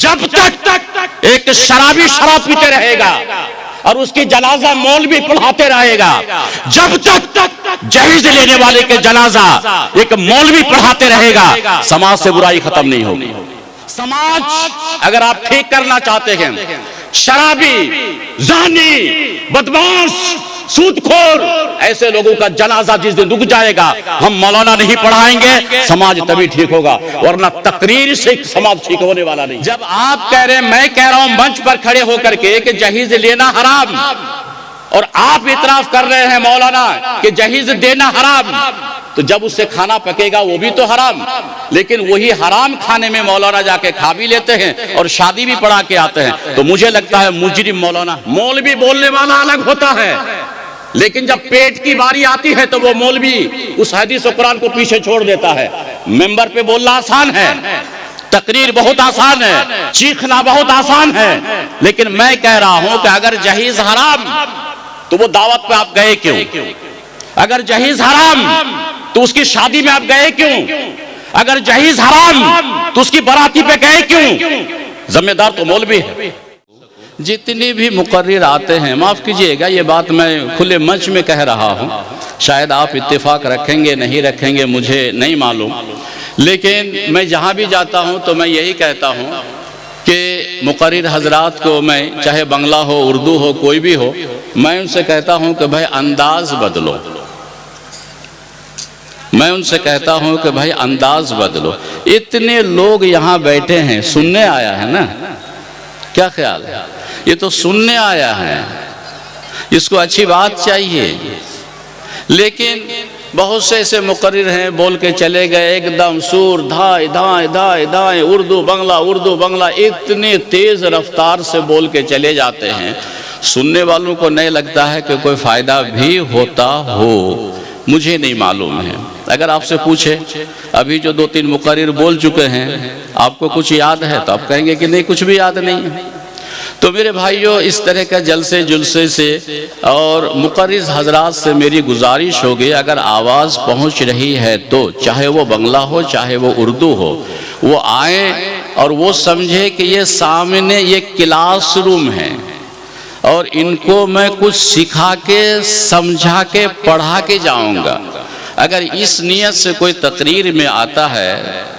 जब तक एक शराबी शराब पीते रहेगा और उसकी जनाजा मौलवी पढ़ाते रहेगा, जब तक जहेज लेने वाले के जनाजा एक मौलवी पढ़ाते रहेगा, समाज से बुराई खत्म नहीं होगी। समाज अगर आप ठीक करना चाहते हैं, शराबी, जानी, बदमाश, सूदखोर ऐसे लोगों का जनाजा जिस दिन रुक जाएगा, हम मौलाना नहीं पढ़ाएंगे, समाज तभी ठीक होगा, वरना तकरीर से समाज ठीक होने वाला नहीं। जब आप कह रहे हैं, मैं कह रहा हूं मंच पर खड़े होकर के कि जहेज लेना हराम, और आप इतराफ कर रहे हैं मौलाना कि जहेज देना हराम, तो जब उससे खाना पकेगा वो भी तो हराम, लेकिन वही हराम खाने में मौलाना जाके खा भी लेते हैं और शादी भी पढ़ा के आते हैं। तो मुझे लगता है मुजरिम मौलाना। मौलवी बोलने वाला अलग होता है, लेकिन जब पेट की बारी आती है तो वो मौलवी उस हदीस और कुरान को पीछे छोड़ देता है। मेंबर पे बोलना आसान है, तकरीर बहुत आसान है, चीखना बहुत आसान है, लेकिन मैं कह रहा हूं कि अगर जहेज हराम तो वो दावत पे आप गए क्यों? अगर जहेज हराम तो उसकी शादी में आप गए क्यों? अगर जहेज हराम तो उसकी बराती पे गए क्यों? जिम्मेदार तो मौलवी है। जितने भी मुकर्रिर आते हैं, माफ कीजिएगा ये बात मैं खुले मंच में कह रहा हूं, शायद आप इत्तेफाक रखेंगे नहीं रखेंगे मुझे नहीं मालूम, लेकिन मैं जहां भी जाता हूं तो मैं यही कहता हूं कि मुकर्रिर हजरात को मैं, चाहे बंगला हो, उर्दू हो, कोई भी हो, मैं उनसे कहता हूं कि भाई अंदाज बदलो। मैं उनसे कहता हूं कि भाई अंदाज बदलो। इतने लोग यहां बैठे हैं, सुनने आया है ना, क्या ख्याल है? ये तो सुनने आया है, इसको अच्छी बात चाहिए, लेकिन बहुत से ऐसे मुकर्रिर हैं बोल के चले गए एकदम सूर धाए धाए धाए धाए, उर्दू बंगला इतने तेज रफ्तार से बोल के चले जाते हैं, सुनने वालों को नहीं लगता है कि कोई फायदा भी होता हो। मुझे नहीं मालूम है। अगर आपसे पूछे अभी जो 2-3 मुकर्रिर बोल चुके हैं, आपको कुछ याद है? तो आप कहेंगे कि नहीं, कुछ भी याद नहीं है। तो मेरे भाइयों, इस तरह का जलसे जुलसे से और मुकर्रिर हजरात से मेरी गुजारिश होगी, अगर आवाज़ पहुंच रही है तो चाहे वो बंगला हो चाहे वो उर्दू हो, वो आए और वो समझे कि ये सामने ये क्लासरूम है और इनको मैं कुछ सिखा के, समझा के, पढ़ा के जाऊंगा। अगर इस नियत से कोई तकरीर में आता है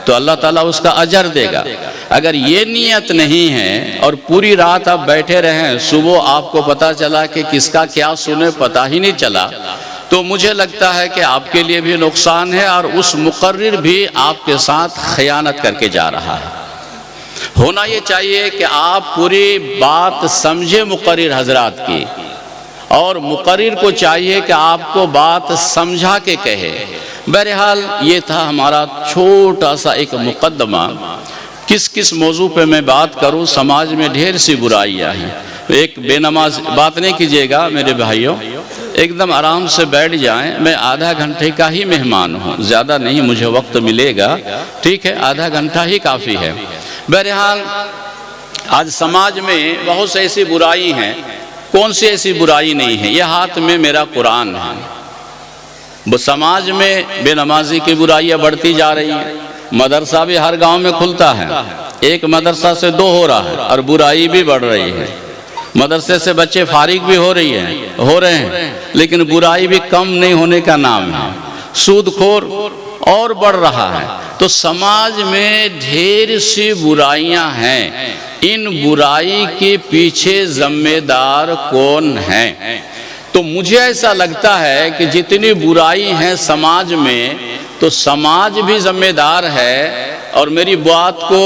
तो अल्लाह ताला उसका अजर देगा। अगर ये नियत नहीं है और पूरी रात आप बैठे रहें, सुबह आपको पता चला कि किसका क्या सुने पता ही नहीं चला, तो मुझे लगता है कि आपके लिए भी नुकसान है और उस मुकर्रिर भी आपके साथ खयानत करके जा रहा है। होना ये चाहिए कि आप पूरी बात समझे मुकर्रिर हजरात की, और मुकर्रिर को चाहिए कि आपको बात समझा के कहे। बहरहाल ये था हमारा छोटा सा एक मुकदमा। किस किस मौजू पे मैं बात करूं? समाज में ढेर सी बुराइयां हैं। एक बेनमाज बात नहीं कीजिएगा मेरे भाइयों, एकदम आराम से बैठ जाएं। मैं आधा घंटे का ही मेहमान हूं, ज़्यादा नहीं मुझे वक्त मिलेगा, ठीक है? आधा घंटा ही काफ़ी है। बहरहाल आज समाज में बहुत सी ऐसी बुराई हैं। कौन सी ऐसी बुराई नहीं है? ये हाथ में मेरा कुरान है। वो समाज में बेनमाजी की बुराइयां बढ़ती जा रही हैं। मदरसा भी हर गांव में खुलता है, एक मदरसा से 2 हो रहा है और बुराई भी बढ़ रही है। मदरसे से बच्चे फारिग भी हो रहे हैं, लेकिन बुराई भी कम नहीं होने का नाम है। सूदखोर और बढ़ रहा है। तो समाज में ढेर सी बुराइयां हैं। इन बुराई के पीछे जिम्मेदार कौन है? तो मुझे ऐसा लगता है कि जितनी बुराई है समाज में, तो समाज भी जिम्मेदार है। और मेरी बात को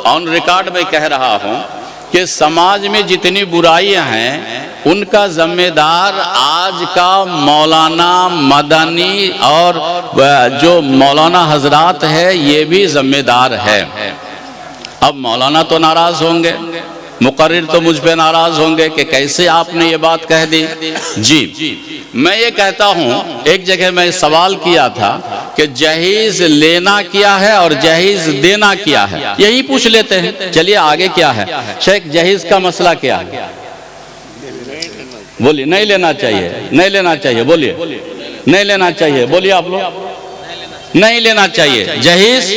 ऑन रिकॉर्ड में कह रहा हूं कि समाज में जितनी बुराइयां हैं उनका जिम्मेदार आज का मौलाना मदनी और जो मौलाना हजरात है, ये भी जिम्मेदार है। अब मौलाना तो नाराज होंगे, मुकर्रिर तो मुझ पे नाराज होंगे कि कैसे आपने ये बात कह दी। जी, मैं ये कहता हूँ, एक जगह मैं सवाल किया था कि जहेज लेना क्या है और जहेज देना क्या है, यही पूछ लेते हैं। चलिए आगे क्या है शेख, जहेज का मसला क्या है? बोलिए। नहीं लेना चाहिए, नहीं लेना चाहिए, बोलिए। नहीं लेना चाहिए, बोलिए आप लोग। नहीं लेना चाहिए, जहेज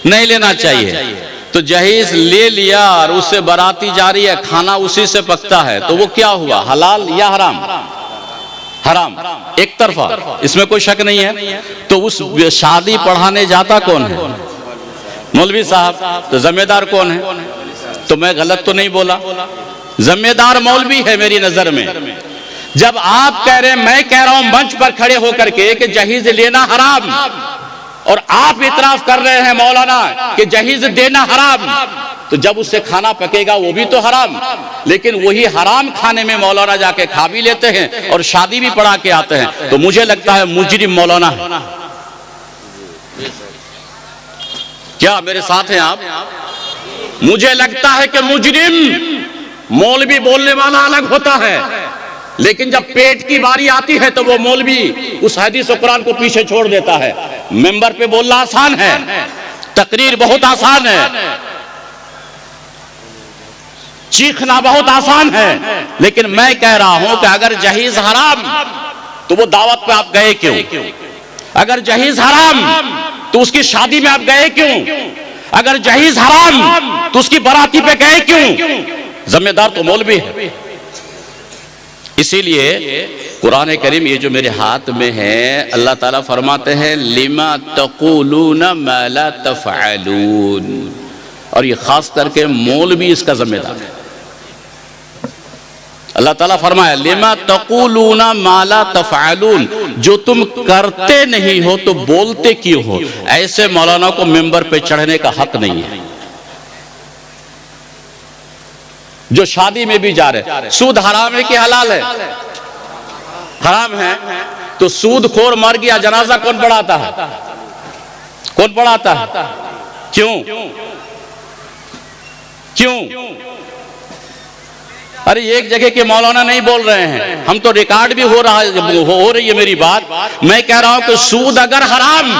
नहीं लेना चाहिए। तो जहीज ले लिया और उससे बाराती जा रही है, खाना उसी से पकता है, तो वो क्या हुआ, हलाल या हराम? हराम एक तरफा, इसमें कोई शक नहीं है। तो उस शादी पढ़ाने जाता कौन है? मौलवी साहब। तो जिम्मेदार कौन है? तो मैं गलत तो नहीं बोला? जिम्मेदार मौलवी है मेरी नजर में। जब आप कह रहे हैं, मैं कह रहा हूं मंच पर खड़े होकर के कि जहीज लेना हराम, और आप इतराफ कर रहे हैं मौलाना कि जहीज देना हराम, तो जब उससे खाना पकेगा वो भी तो हराम। लेकिन वही हराम खाने में मौलाना जाके खा भी लेते हैं और शादी भी पढ़ा के आते हैं। तो मुझे लगता है मुजरिम मौलाना है। क्या मेरे साथ हैं आप? मुझे लगता है कि मुजरिम, मौलवी बोलने वाला अलग होता है, लेकिन जब पेट की बारी आती है तो वो मौलवी उस हदीस और कुरान को पीछे छोड़ देता है। मेंबर पे बोलना आसान है, तकरीर बहुत आसान है, चीखना बहुत आसान है, लेकिन मैं कह रहा हूं कि अगर जहीज हराम तो वो दावत पे आप गए क्यों? अगर जहीज हराम तो उसकी शादी में आप गए क्यों? अगर जहीज हराम तो उसकी बाराती पे गए क्यों? जिम्मेदार तो मौलवी है। इसीलिए कुरान करीम ये जो मेरे हाथ में है, अल्लाह ताला फरमाते हैं लिमा तक़ूलून मा ला तफ़अलून, और ये खास करके मौलवी इसका जिम्मेदार है। अल्लाह ताला फरमाया लिमा तक़ूलून मा ला तफ़अलून, जो तुम करते नहीं हो तो बोलते क्यों हो? ऐसे मौलाना को मेंबर पे चढ़ने का हक नहीं है। जो शादी में भी जा रहे, सूद हराम है कि हलाल है? हराम है। तो सूद खोर मर गया, जनाजा कौन पढ़ाता है? कौन पढ़ाता है? क्यों? क्यों? अरे एक जगह के मौलाना नहीं बोल रहे हैं, हम तो रिकॉर्ड भी हो रही है मेरी बात। मैं कह रहा हूं कि सूद अगर हराम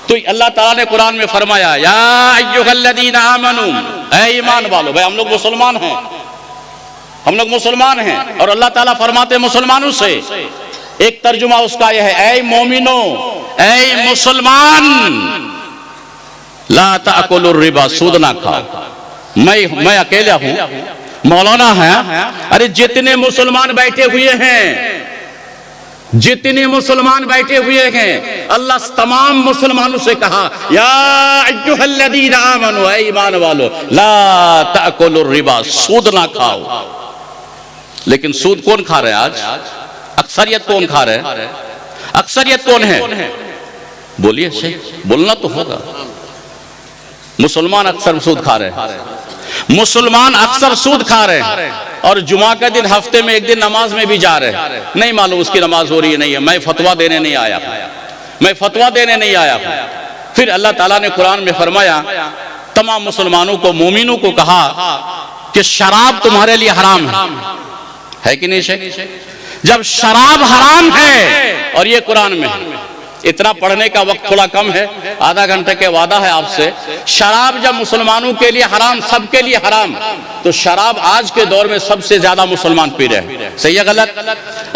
तो अल्लाह ताला ने कुरान में फरमाया या अय्युहल्लज़ीना आमनू, ऐ ईमान वालों। भाई हम लोग मुसलमान हैं, हम लोग मुसलमान हैं, और अल्लाह ताला फरमाते मुसलमानों से, एक तर्जुमा उसका यह है, ऐ मोमिनो, ऐ मुसलमान, ला ताकुलुर रिबा, सूद ना खाओ। मैं अकेला हूं, मौलाना है। अरे जितने मुसलमान बैठे हुए हैं, जितने मुसलमान बैठे हुए हैं, अल्लाह तमाम मुसलमानों से कहा या अय्युहल्लज़ीना आमनू, ऐ ईमान वालों, ला ताकुलुर रिबा, सूद ना खाओ। लेकिन सूद कौन खा रहे हैं आज? अक्सरियत कौन खा रहे हैं? अक्सरियत कौन है? बोलिए, बोलना तो होगा। मुसलमान अक्सर सूद खा रहे हैं, मुसलमान अक्सर सूद खा रहे हैं, और जुमा के दिन हफ्ते में एक दिन नमाज में भी जा रहे हैं। नहीं मालूम उसकी नमाज हो रही है नहीं है, मैं फतवा देने नहीं आया, मैं फतवा देने नहीं आया। फिर अल्लाह ताला ने कुरान में फरमाया, तमाम मुसलमानों को, मोमिनों को कहा कि शराब तुम्हारे लिए हराम है कि नहीं शेख? जब शराब हराम है, और ये कुरान में, इतना पढ़ने का वक्त थोड़ा कम है, आधा घंटे के वादा है आपसे। शराब जब मुसलमानों के लिए हराम, सबके लिए हराम, तो शराब आज के दौर में सबसे ज्यादा मुसलमान पी रहे हैं। सही है गलत?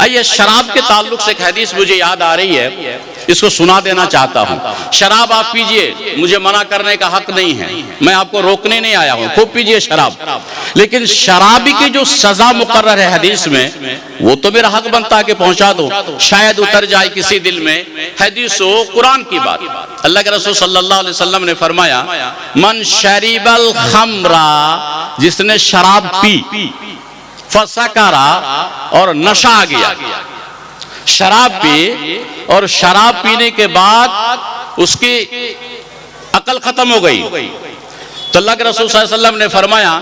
आइए, शराब के ताल्लुक से एक हदीस मुझे याद आ रही है, इसको सुना देना चाहता हूं। शराब आप पीजिए, मुझे मना करने का हक नहीं है, मैं आपको रोकने नहीं आया हूं, खूब पीजिए शराब। लेकिन शराबी की जो सजा मुकर्रर है हदीस में, वो तो मेरा हक बनता है कि पहुंचा दो, शायद उतर जाए किसी दिल में। हदीस हो कुरान की बात। अल्लाह के रसूल सल्लल्लाहु अलैहि वसल्लम ने फरमाया, मन शरीबल खमरा, जिसने शराब पी, फसकरा, और नशा आ गया। शराब पी और शराब पीने के बाद उसकी अकल खत्म हो गई, तो अल्लाह के रसूल सल्लल्लाहु अलैहि वसल्लम ने फरमाया,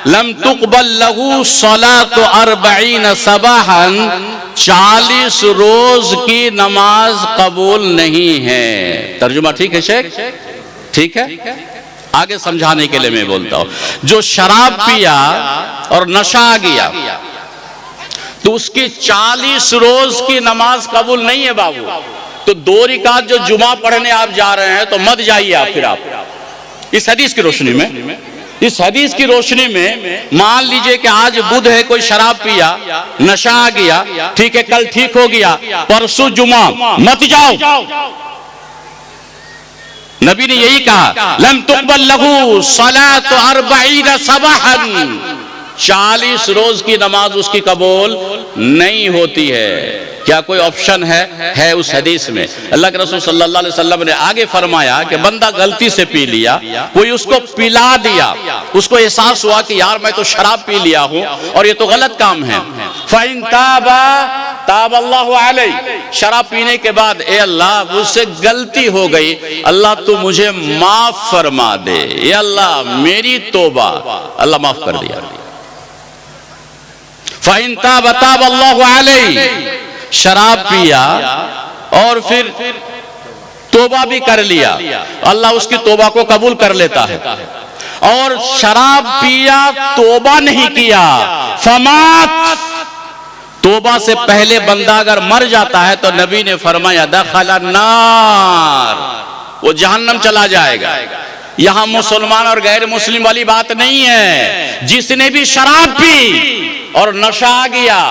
लम तुक़बल लहू सलातु 40 सबाहन, 40 रोज की नमाज कबूल नहीं है। तर्जुमा ठीक है शेख? ठीक है, आगे समझाने के लिए मैं बोलता हूं। जो शराब पिया और नशा आ गया, तो उसकी 40 रोज की नमाज कबूल नहीं है बाबू। तो 2 रिकात जो जुमा पढ़ने आप जा रहे हैं, तो मत जाइए आप। फिर आप इस हदीस की रोशनी में, इस हदीस की रोशनी में मान लीजिए कि आज बुध है, कोई शराब पिया, नशा आ गया, ठीक है, कल ठीक हो गया, परसों जुमा मत जाओ। नबी ने यही कहा, लम तुक़बल लहू सलात 40 सबहन, 40 रोज की नमाज उसकी कबूल नहीं होती है। क्या कोई ऑप्शन है उस हदीस में? अल्लाह के रसूल सल्लल्लाहु अलैहि वसल्लम ने आगे फरमाया कि बंदा गलती से पी लिया, कोई उसको पिला दिया, उसको एहसास हुआ कि यार मैं तो शराब पी लिया हूं और ये तो गलत काम है। फ़इन ताबा ताबल्लाहु अलैहि, शराब पीने के बाद, ए अल्लाह मुझसे गलती हो गई, अल्लाह तू मुझे माफ फरमा दे, ए अल्लाह मेरी तौबा, अल्लाह माफ कर दिया। फ़इन ताबा ताबल्लाहु अलैहि, शराब पिया और फिर तौबा भी कर लिया, अल्लाह उसकी तौबा को कबूल कर लेता है। और शराब पिया, तौबा नहीं किया, फमात, तौबा से पहले बंदा अगर मर जाता है तो नबी ने फरमाया दखला नार, वो जहन्नम चला जाएगा। यहां मुसलमान और गैर मुस्लिम वाली बात नहीं है। जिसने भी शराब पी और नशा आ गया,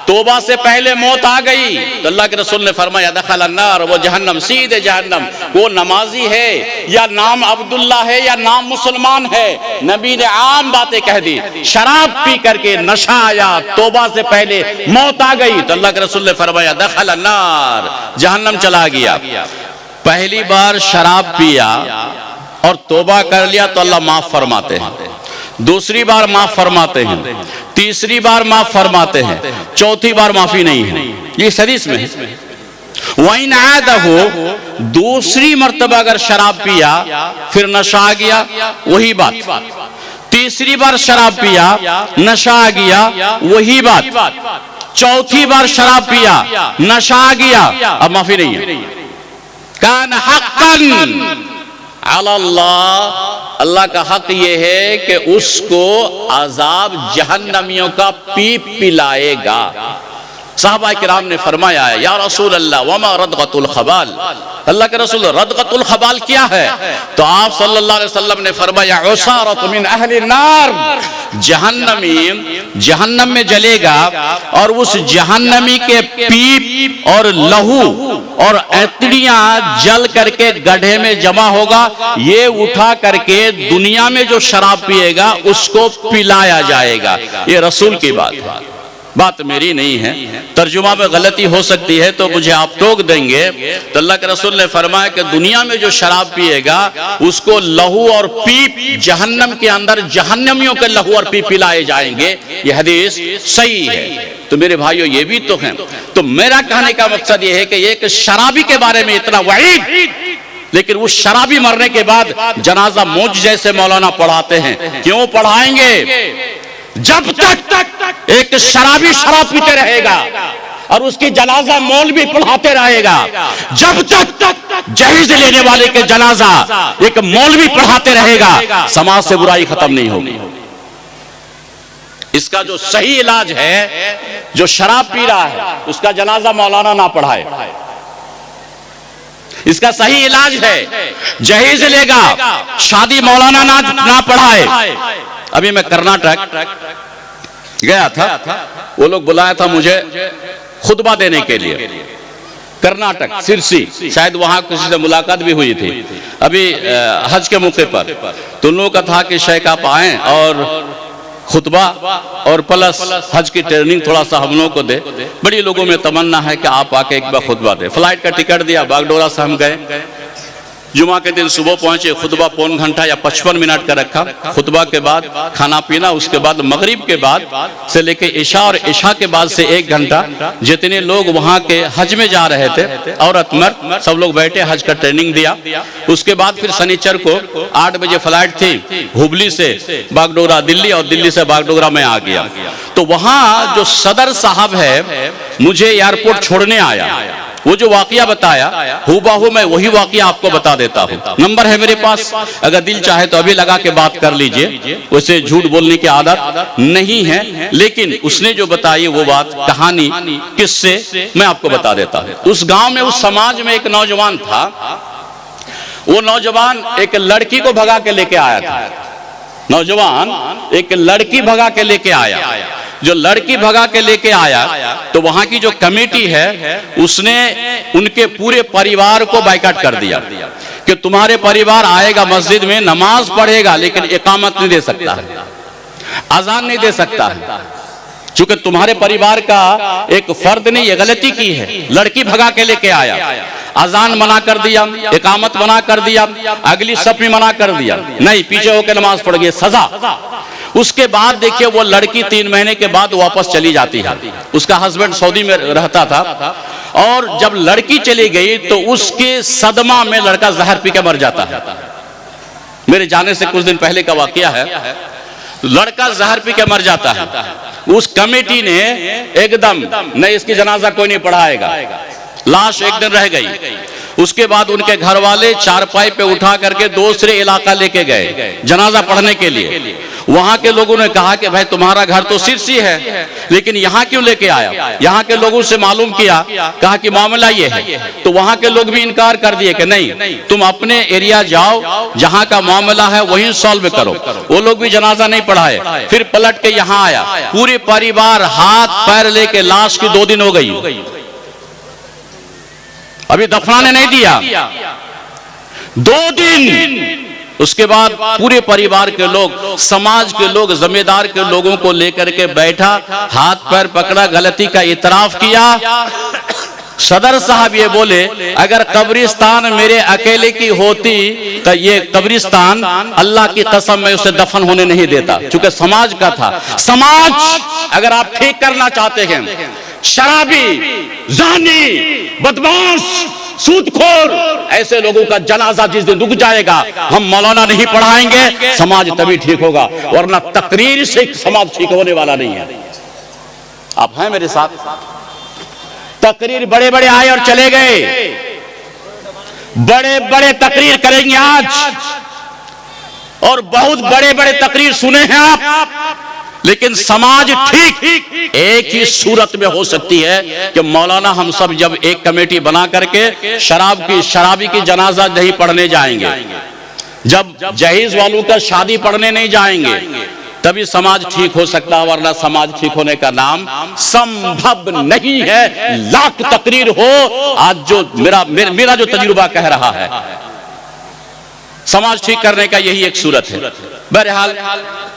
तौबा से पहले मौत आ गई, तो अल्लाह के रसूल ने फरमाया दखल अन्नार, वो जहन्नम, सीधे जहन्नम। वो नमाजी है या नाम अब्दुल्ला है या नाम मुसलमान है, नबी ने आम बातें कह दी। शराब पी करके नशा आया, तौबा से पहले मौत आ गई, तो अल्लाह के रसूल ने फरमाया दखल अन्नार, जहन्नम चला गया। पहली बार शराब पिया और तौबा कर लिया तो अल्लाह माफ फरमाते हैं, दूसरी बार माफ फरमाते हैं, तीसरी बार माफ फरमाते हैं, चौथी बार माफी नहीं है। ये हदीस में है। वहीं आदा हो, दूसरी मर्तबा अगर शराब पिया फिर नशा आ गया, वही बात। तीसरी बार शराब पिया, नशा आ गया, वही बात। चौथी बार शराब पिया, नशा आ गया, अब माफी नहीं है। कान हक़्क़न अल्लाह, अल्लाह का हक ये है कि उसको अजाब जहन्नमियों का पीप पिलाएगा। साहबा किराम ने फरमाया है, या रसूल अल्लाह वमा रदगतुल खबाल, अल्लाह के रसूल रदगतुल खबाल क्या है? तो आप सल्लल्लाहु अलैहि वसल्लम ने फरमाया उसारत मिन अहली नार, जहन्नमी जहन्नम में जलेगा और उस जहन्नमी के पीप और लहू और ऐतड़ियां जल करके गड्ढे में जमा होगा, ये उठा करके दुनिया में जो शराब पिएगा उसको पिलाया जाएगा। ये रसूल की बात है, बात मेरी नहीं है। तर्जुमा में गलती हो सकती है तो मुझे आप टोक देंगे। तो अल्लाह के रसूल ने फरमाया कि दुनिया में जो शराब पिएगा उसको लहू और पीप जहन्नम के अंदर जहन्नमियों के लहू और पीप पिलाए जाएंगे। ये हदीस सही है। तो मेरे भाइयों ये भी तो हैं। तो मेरा कहने का मकसद ये है कि एक शराबी के बारे में इतना वईद, लेकिन उस शराबी मरने के बाद जनाजा मौज जैसे मौलाना पढ़ाते हैं। क्यों पढ़ाएंगे? जब तक एक शराबी शराब पीते रहेगा और उसकी जनाजा मौलवी पढ़ाते रहेगा, जब तक जहेज लेने वाले के जनाजा एक मौलवी पढ़ाते रहेगा, समाज से बुराई खत्म नहीं होगी। इसका जो सही इलाज है, जो शराब पी रहा है उसका जनाजा मौलाना ना पढ़ाए। इसका सही इलाज है, जहेज लेगा शादी मौलाना ना पढ़ाए। अभी मैं कर्नाटक गया था, वो लोग बुलाया था मुझे खुतबा देने के लिए। कर्नाटक सिरसी, शायद वहां किसी से मुलाकात भी हुई थी अभी हज के मौके पर। तो उन लोगों का था कि शेख आप आए और खुतबा और प्लस हज की ट्रेनिंग थोड़ा सा हम लोगों को दे। बड़ी लोगों में तमन्ना है कि आप आके एक बार खुतबा दे। फ्लाइट का टिकट दिया, बागडोरा से हम गए। जुमा के दिन सुबह पहुंचे, खुतबा पौन घंटा या 55 मिनट का रखा। खुतबा के बाद खाना पीना, उसके बाद मगरिब के बाद से लेके इशा और इशा के बाद से 1 घंटा जितने लोग वहां के हज में जा रहे थे, औरत मर्द सब लोग बैठे, हज का ट्रेनिंग दिया। उसके बाद फिर शनिचर को 8 बजे फ्लाइट थी हुबली से बागडोरा दिल्ली, और दिल्ली से बागडोरा में आ गया। तो वहां जो सदर साहब है मुझे एयरपोर्ट छोड़ने आया, वो जो वाकया बताया हूबहू मैं वही वाकया आपको बता देता हूँ। नंबर है मेरे पास, अगर दिल चाहे तो अभी लगा के बात कर लीजिए। वैसे झूठ बोलने की आदत नहीं है, लेकिन उसने जो बताई वो बात, कहानी, किससे मैं आपको बता देता हूँ। उस गांव में, उस समाज में एक नौजवान था। वो नौजवान एक लड़की को भगा के लेके आया था। नौजवान एक लड़की भगा के लेके आया। जो लड़की भगा के लेके आया तो वहां की जो कमेटी है उसने उनके पूरे परिवार को बाइकाट कर दिया। कि तुम्हारे परिवार आएगा मस्जिद में, नमाज पढ़ेगा, लेकिन इकामत नहीं दे सकता है, अजान नहीं दे सकता है, चूंकि तुम्हारे परिवार का एक फर्द ने ये गलती की है, लड़की भगा के लेके आया, अजान मना कर दिया, इकामत मना कर दिया, अगली सफ में मना कर दिया, नहीं पीछे होकर नमाज पढ़ गई, सजा। उसके बाद देखिए वो लड़की 3 महीने के बाद वापस चली जाती है, उसका हस्बैंड सऊदी में रहता था, और जब लड़की चली गई तो उसके सदमा में लड़का जहर पी के मर जाता है। मेरे जाने से कुछ दिन पहले का वाकया है, लड़का जहर पी के मर जाता है। उस कमेटी ने एकदम नहीं, इसकी जनाजा कोई नहीं पढ़ाएगा, लाश एक दिन रह गई। उसके बाद उनके घर वाले चारपाई पे उठा करके दूसरे इलाका लेके गए जनाजा पढ़ने के लिए। वहां के लोगों ने कहा कि भाई तुम्हारा घर तो सिरसी है, लेकिन यहाँ क्यों लेके आया? यहाँ के लोगों से मालूम किया, कहा कि मामला ये है, तो वहां के लोग भी इनकार कर दिए कि नहीं, तुम अपने एरिया जाओ, जहाँ का मामला है वहीं सॉल्व करो। वो लोग भी जनाजा नहीं पढ़ाए। फिर पलट के यहाँ आया, पूरे परिवार हाथ पैर लेके, लाश की 2 दिन हो गई, अभी दफनाने नहीं दिया, 2 दिन। उसके बाद पूरे परिवार के लोग, समाज के लोग, जमींदार के लोगों को लेकर के बैठा, हाथ पैर पकड़ा, गलती का इतराफ किया। सदर साहब ये बोले, अगर कब्रिस्तान मेरे अकेले की होती तो ये कब्रिस्तान अल्लाह की कसम में उसे दफन होने नहीं देता, क्योंकि समाज का था। समाज अगर आप ठीक करना चाहते हैं, शराबी, जानी, बदमाश, सूदखोर, ऐसे लोगों का जनाजा जिस दिन रुक जाएगा, हम मौलाना नहीं पढ़ाएंगे, समाज तभी ठीक होगा, वरना तकरीर से समाज ठीक होने वाला नहीं है। आप हैं मेरे साथ? तकरीर बड़े बड़े आए और चले गए, बड़े बड़े तकरीर करेंगे आज, और बहुत बड़े बड़े तकरीर सुने हैं आप, लेकिन समाज ठीक एक ही सूरत में हो सकती है कि मौलाना हम सब जब एक कमेटी बना करके शराबी की जनाजा नहीं पढ़ने जाएंगे, जब जहेज वालों का शादी पढ़ने नहीं जाएंगे, तभी समाज ठीक हो सकता है, वरना समाज ठीक होने का नाम संभव नहीं है। लाख तकरीर हो, आज जो मेरा जो तजुर्बा कह रहा है, समाज ठीक करने का यही एक सूरत है। बहरहाल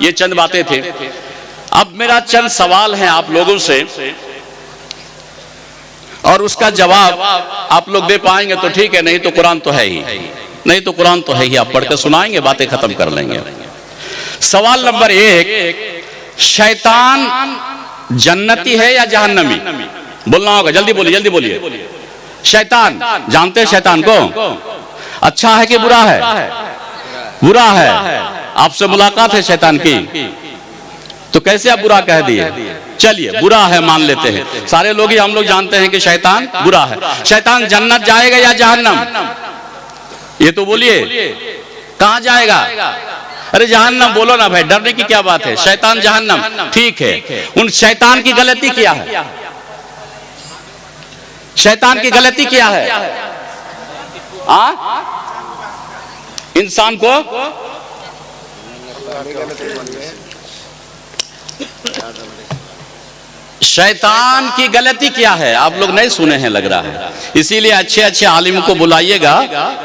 ये चंद बातें थे। अब मेरा चंद सवाल है आप लोगों से, और उसका जवाब आप लोग दे पाएंगे तो ठीक है, नहीं तो कुरान तो है ही, नहीं तो कुरान तो है ही, आप पढ़ के सुनाएंगे, बातें खत्म कर लेंगे। सवाल नंबर 1, शैतान जन्नती है या जहन्नमी? बोलना होगा, जल्दी बोलिए, जल्दी बोलिए। शैतान जानते हैं शैतान को? अच्छा है कि बुरा है? बुरा है। आपसे मुलाकात है शैतान की, तो कैसे आप बुरा कह दिए? चलिए बुरा है मान लेते हैं, सारे लोग ही हम लोग जानते हैं कि शैतान बुरा है। शैतान जन्नत जाएगा या जहन्नम? ये तो बोलिए, कहां जाएगा? अरे जहन्नम बोलो ना भाई, डरने की क्या बात है? शैतान जहन्नम, ठीक है। उन शैतान की गलती क्या है? शैतान की गलती क्या है? इंसान को शैतान की गलती क्या है? आप लोग नहीं सुने हैं लग रहा है, इसीलिए अच्छे अच्छे आलिम को बुलाइएगा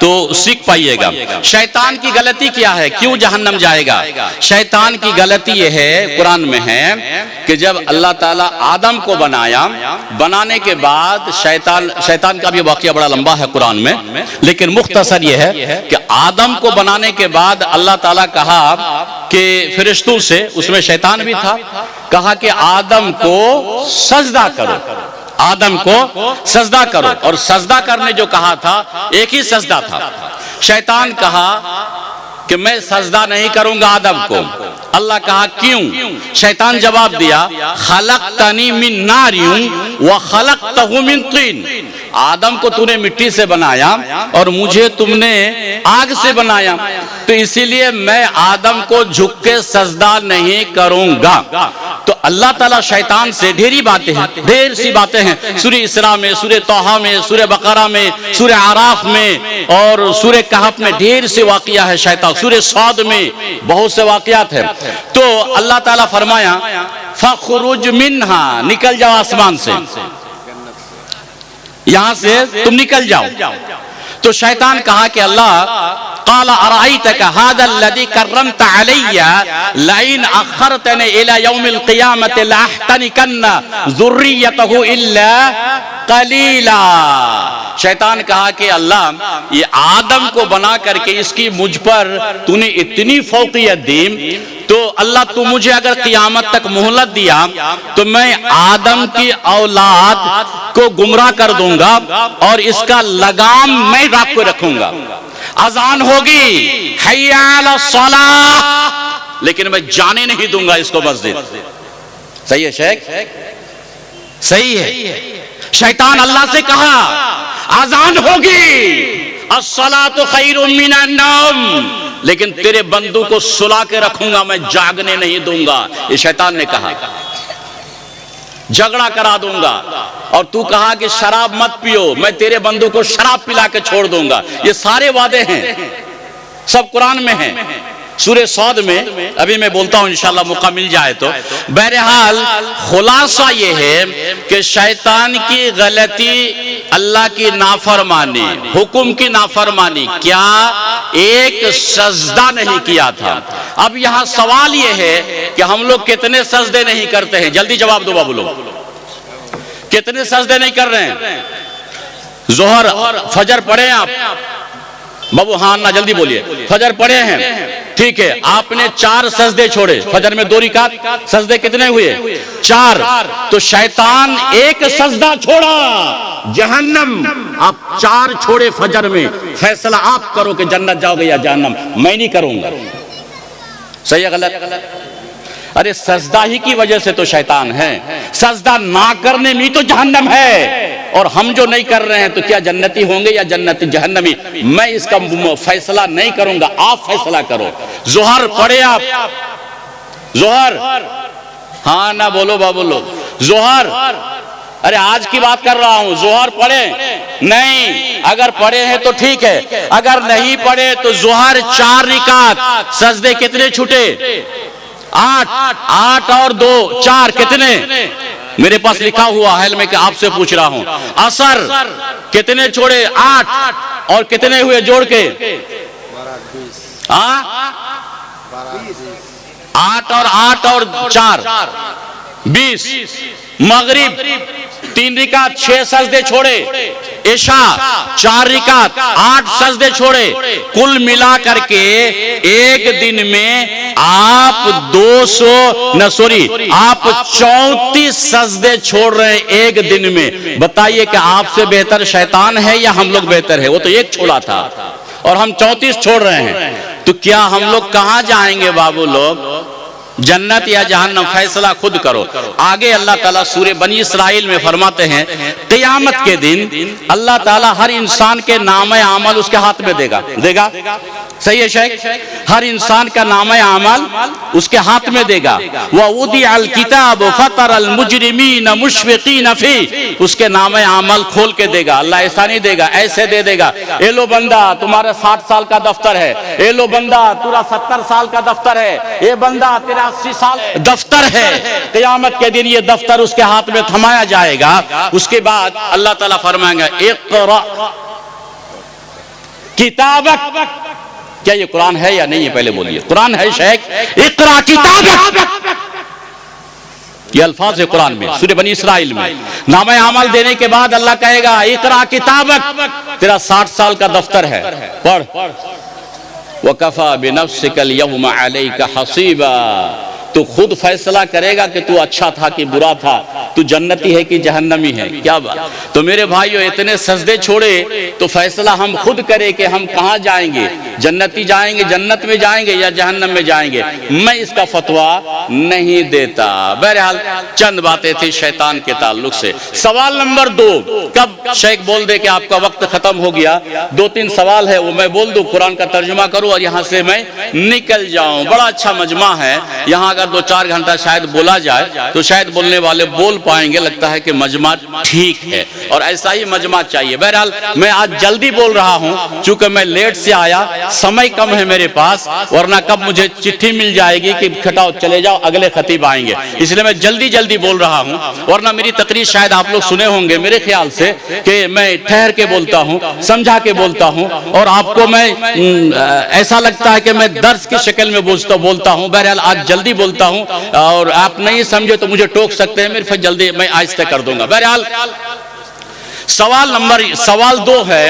तो सीख पाइएगा। शैतान की गलती क्या है? क्यों जहन्नम जाएगा? शैतान की गलती यह है, कुरान में है कि जब अल्लाह ताला आदम को बनाया, बनाने के बाद शैतान का भी वाकया बड़ा लंबा है कुरान में, लेकिन मुख्तसर यह है कि आदम को बनाने के बाद अल्लाह ताला कहा कि फरिश्तों से, उसमें शैतान भी था, कहा कि आदम को सजदा करो, आदम को सजदा करो। और सजदा करने जो कहा था, एक ही सजदा था। शैतान कहा कि मैं सजदा नहीं करूंगा आदम को। अल्लाह कहा क्यों? शैतान जवाब दिया, खलक़तनी मिन नारिन व खलक़तहु मिन तीन। आदम को तूने मिट्टी से बनाया और मुझे तुमने आग से बनाया, तो इसीलिए मैं आदम को झुक के सजदा नहीं करूंगा। तो अल्लाह ताला शैतान से ढेरी बातें हैं, ढेर सी बातें हैं, सूरह इसरा में, सूरह तोहा में, सूरह बकरा में, सूरह आराफ में और सूरह कहफ में ढेर से वाकया है शैतान, सूरह सौद में बहुत से वाकयात हैं। तो अल्लाह ताला फरमाया फखरुज मिन्हा, निकल जाओ आसमान से, यहां से तुम निकल जाओ। तो शैतान कहा कि अल्लाह क़ाला अराइतक हाज़ल्लज़ी कर्रमत अलैया लइन अख़रतनी इला यौमिल क़ियामति लअहतनिकन्ना ज़ुर्रियतहु इल्ला क़लीला। शैतान कहा कि अल्लाह ये आदम को बना करके इसकी मुझ पर तूने इतनी फौक़ियत दी, तो अल्लाह तू मुझे अगर क़ियामत तक मोहलत दिया तो मैं आदम की औलाद को गुमराह कर दूंगा और इसका लगाम मैं राख को रखूंगा। अजान होगी हय्या अला सलाह, लेकिन मैं जाने नहीं दूंगा इसको मस्जिद। सही है शेख, सही है। शैतान अल्लाह से कहा अजान होगी अस्सलातु खैरुम मिनन नौम, लेकिन तेरे बंदू को सुला के रखूंगा, मैं जागने नहीं दूंगा। ये शैतान ने कहा, झगड़ा करा दूंगा। और तू कहा कि शराब मत पियो, मैं तेरे बंदू को शराब पिला के छोड़ दूंगा। ये सारे वादे हैं, सब कुरान में हैं, सूरे सौद में। अभी मैं बोलता हूं इंशाल्लाह मौका मिल जाए तो। बहरहाल खुलासा ये है कि शैतान की गलती अल्लाह की नाफरमानी, हुक्म की नाफरमानी, क्या एक सजदा नहीं किया था। अब यहां सवाल ये है कि हम लोग कितने सजदे नहीं करते हैं, जल्दी जवाब दो बाबू लोग, कितने सजदे नहीं कर रहे हैं। जोहर फजर पढ़े आप बाबू, हाँ ना जल्दी बोलिए। फजर पढ़े हैं, ठीक है, आपने 4 सजदे छोड़े, फजर में 2 रिकात, सजदे कितने हुए 4। तो शैतान एक सजदा छोड़ा, जहन्नम। आप 4 छोड़े फजर में, फैसला आप करो कि जन्नत जाओगे या जहन्नम, मैं नहीं करूंगा। सही है गलत? अरे सजदा ही की वजह से तो शैतान है, सजदा ना करने में तो जहन्नम है। और हम जो नहीं कर रहे हैं तो क्या जन्नती होंगे या जन्नती जहन्नमी, मैं इसका फैसला नहीं करूंगा, आप फैसला करो। जोहर पढ़े आप, जोहर, हाँ ना बोलो बाबू लोग, जोहर। अरे आज की बात कर रहा हूं, जोहर पढ़े नहीं, अगर पढ़े हैं तो ठीक है, अगर नहीं पढ़े तो जोहर 4 रिकात, सजदे कितने छूटे 8 और 2 4 कितने, मेरे पास लिखा हुआ है, मैं आपसे पूछ रहा हूं। असर कितने छोड़े 8 और कितने हुए जोड़ के 8 और 4 20। मगरिब 3 रिकात 6 सजदे छोड़े, इशा 4 रिकात 8 सजदे छोड़े। कुल मिला करके एक दिन में आप 34 सजदे छोड़ रहे हैं एक दिन में। बताइए कि आपसे बेहतर शैतान है या हम लोग बेहतर है? वो तो एक छोड़ा था और हम 34 छोड़ रहे हैं। तो क्या हम लोग कहां जाएंगे बाबू लोग, जन्नत या जहन्नम? फैसला खुद करो। आगे अल्लाह ताला सूरे बनी इसराइल में फरमाते हैं, क़यामत के दिन अल्लाह ताला हर इंसान के नाम आमल उसके हाथ में देगा। सही है शेख? हर इंसान का नाम आमल उसके हाथ में देगा। वउदी अल किताब फतर अल मुजरिमीन मुशफिकीन फी, उसके नाम आमल खोल के देगा। अल्लाह ऐसा नहीं देगा, ऐसे दे देगा, ए लो बंदा तुम्हारा 60 साल का दफ्तर है, ए लो बंदा तेरा 70 साल का दफ्तर है, ए बंदा तेरा 80 साल दफ्तर है। क़यामत के दिन ये दफ्तर उसके हाथ में थमाया जाएगा। उसके बाद अल्लाह ताला फरमाएगा, इक़रा किताबक। क्या ये कुरान है या नहीं है? पहले बोलिए, कुरान है शेख? इक़रा किताबक, ये अल्फाज है कुरान में, सूरह बनी इसराइल में। नामे अमल देने के बाद अल्लाह कहेगा, इक़रा किताबक, तेरा 60 साल का दफ्तर है, पढ़। वकफा बिनफ्सिकल यौमा अलैका हसीबा, तू खुद फैसला करेगा कि तू अच्छा था कि बुरा था, तू जन्नती है कि जहन्नमी है। क्या बात। तो मेरे भाइयों, इतने सजदे छोड़े तो फैसला हम खुद करें कि हम कहां जाएंगे, जन्नती जाएंगे, जन्नत में जाएंगे या जहन्नम में जाएंगे। मैं इसका फतवा नहीं देता। बहरहाल चंद बातें थी शैतान के ताल्लुक से। सवाल नंबर 2, कब शेख बोल दे कि आपका वक्त खत्म हो गया, 2-3 सवाल है वो मैं बोल दूं, कुरान का तर्जुमा करूं और यहां से मैं निकल जाऊं। बड़ा अच्छा मजमा है यहाँ, अगर 2-4 घंटा शायद बोला जाए तो शायद बोलने वाले बोल पाएंगे, लगता है कि मजमा ठीक है और ऐसा ही मजमा चाहिए। बहरहाल मैं आज जल्दी बोल रहा हूं, चूंकि मैं लेट से आया, समय कम है मेरे पास, वरना कब मुझे चिट्ठी मिल जाएगी कि खटाओ चले जाओ अगले खतीब आएंगे, इसलिए मैं जल्दी जल्दी बोल रहा हूं। वरना मेरी तकरीर शायद आप लोग सुने होंगे मेरे ख्याल से कि मैं ठहर के बोलता हूं, समझा के बोलता हूं, और आपको मैं ऐसा लगता है कि मैं दर्स की शक्ल में बोलता हूं। बहरहाल आज जल्दी बोलता हूं और आप नहीं समझे तो मुझे टोक सकते हैं, मेरे फिर जल्दी मैं आहिस्ता कर दूंगा। बहरहाल सवाल 2 है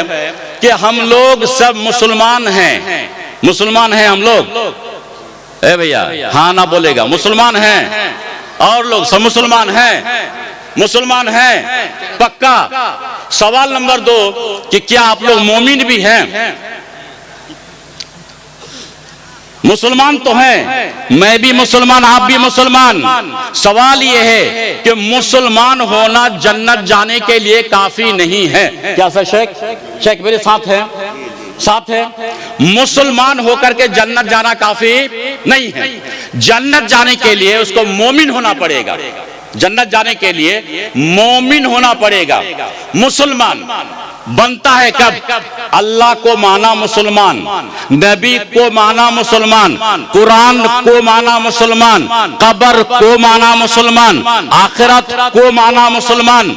कि हम लोग सब मुसलमान हैं, मुसलमान हैं हम लोग, ए भैया हाँ ना बोलेगा, मुसलमान हैं और लोग सब मुसलमान हैं, मुसलमान हैं पक्का। सवाल नंबर 2 कि क्या आप लोग मोमिन भी हैं? मुसलमान तो हैं, मैं भी मुसलमान, आप भी मुसलमान। सवाल यह है कि मुसलमान होना जन्नत जाने के लिए काफी नहीं है। क्या सर शेख मेरे साथ है? मुसलमान होकर के जन्नत जाना काफी नहीं है। जन्नत जाने के लिए उसको मोमिन होना पड़ेगा, जन्नत जाने के लिए मोमिन होना पड़ेगा। मुसलमान बनता है कब? अल्लाह को माना मुसलमान, नबी को माना मुसलमान, कुरान को माना मुसलमान, कब्र को माना मुसलमान, आखिरत को माना मुसलमान।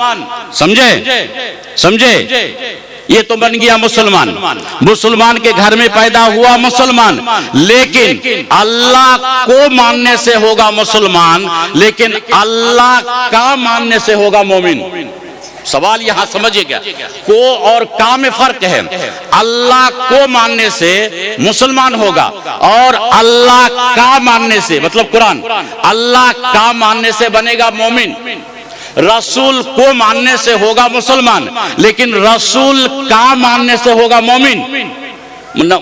समझे? ये तो बन गया मुसलमान। मुसलमान के घर में पैदा हुआ मुसलमान, लेकिन अल्लाह को मानने से होगा मुसलमान, लेकिन अल्लाह का मानने से होगा मोमिन। सवाल यहां समझिएगा, को और का में फर्क है। अल्लाह को मानने से मुसलमान होगा और अल्लाह का मानने से मतलब कुरान, अल्लाह का मानने से बनेगा मोमिन। रसूल को मानने से होगा मुसलमान, लेकिन रसूल का मानने से होगा मोमिन।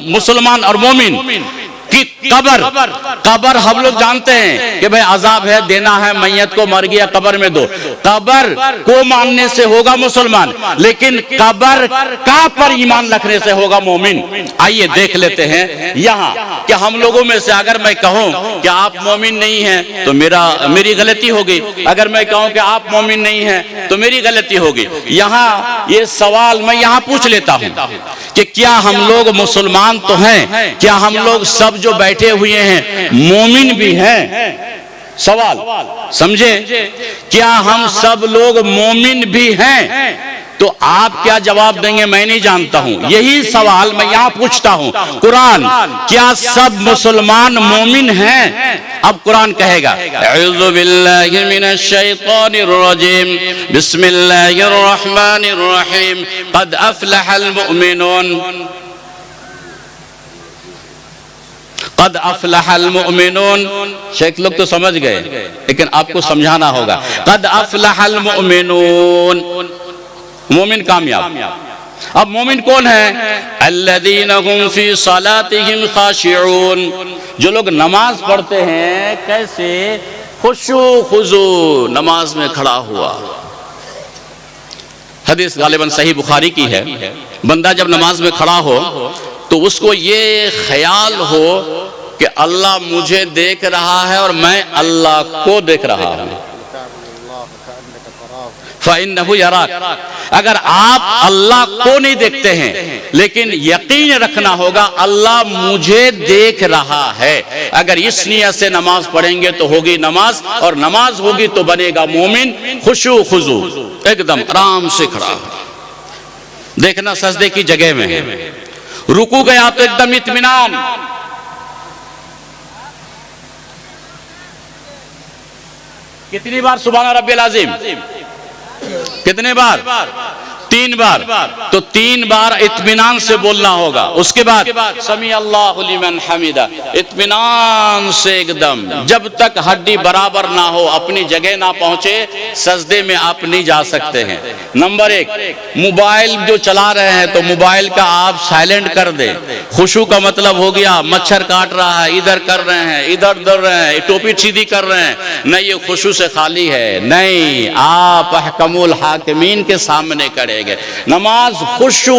मुसलमान और मोमिन कि कब्र हम लोग जानते हैं कि भाई अजाब है, देना है, मैयत को मर गया कब्र में दो, कब्र को मानने से होगा मुसलमान, लेकिन कब्र का पर ईमान रखने से होगा मोमिन। आइए देख लेते हैं यहाँ कि हम लोगों में से अगर मैं कहूँ कि आप मोमिन नहीं हैं तो मेरी गलती होगी, अगर मैं कहूँ कि आप मोमिन नहीं हैं तो मेरी गलती होगी। यहाँ ये सवाल मैं यहाँ पूछ लेता हूँ कि क्या हम लोग मुसलमान तो हैं, क्या हम लोग सब जो बैठे हुए हैं मोमिन भी हैं? सवाल समझे? क्या हम सब लोग मोमिन भी हैं? तो आप क्या जवाब देंगे मैं नहीं जानता हूं, यही सवाल मैं यहां पूछता हूं। कुरान, क्या सब मुसलमान मोमिन हैं? अब कुरान कहेगा अऊज़ु बिल्लाहि मिनश शैतानिर रजीम, बिस्मिल्लाहिर रहमानिर रहीम, क़द अफ़लहल मुमिनून, क़द अफ़लहल मुमिनून। शेख लोग तो समझ गए, लेकिन आपको समझाना होगा। क़द अफ़लहल मुमिनून, मोमिन कामयाब। अब मोमिन कौन है? अल्लज़ीना हुम फ़ी सलातिहिम ख़ाशिऊन, जो लोग नमाज पढ़ते हैं कैसे? खुशू खुजू नमाज में खड़ा हुआ। हदीस गालिबन सही बुखारी की है। बंदा जब नमाज में खड़ा हो तो उसको ये ख्याल हो कि अल्लाह मुझे देख रहा है और मैं अल्लाह को देख रहा हूं। फ़इन्नहु यराक, अगर आप अल्लाह को नहीं देखते हैं लेकिन यकीन रखना होगा अल्लाह मुझे देख रहा है। अगर इस नियत से नमाज पढ़ेंगे तो होगी नमाज, और नमाज होगी तो बनेगा मोमिन। खुशू खुजू एकदम आराम से खड़ा, देखना सजदे की जगह में है, रुकू गया तो एकदम इत्मीनान। कितनी बार सुभान रब्बिल अज़ीम? कितने बार? 3 बार। तो 3 बार इत्मीनान से बोलना होगा। उसके बाद समी अल्लाहु लिमन हमीदा, इत्मीनान से एकदम, जब तक हड्डी बराबर ना हो, अपनी जगह ना पहुंचे, सजदे में आप नहीं जा सकते हैं। नंबर 1, मोबाइल जो चला रहे हैं तो मोबाइल का आप साइलेंट कर दें। खुशू का मतलब हो गया मच्छर काट रहा है, इधर कर रहे हैं, इधर दर रहे हैं, टोपी सीधी कर रहे हैं, नहीं, ये खुशू से खाली है। नहीं, आप अहकमुल हाकिमीन के सामने करें। नमाज खुशू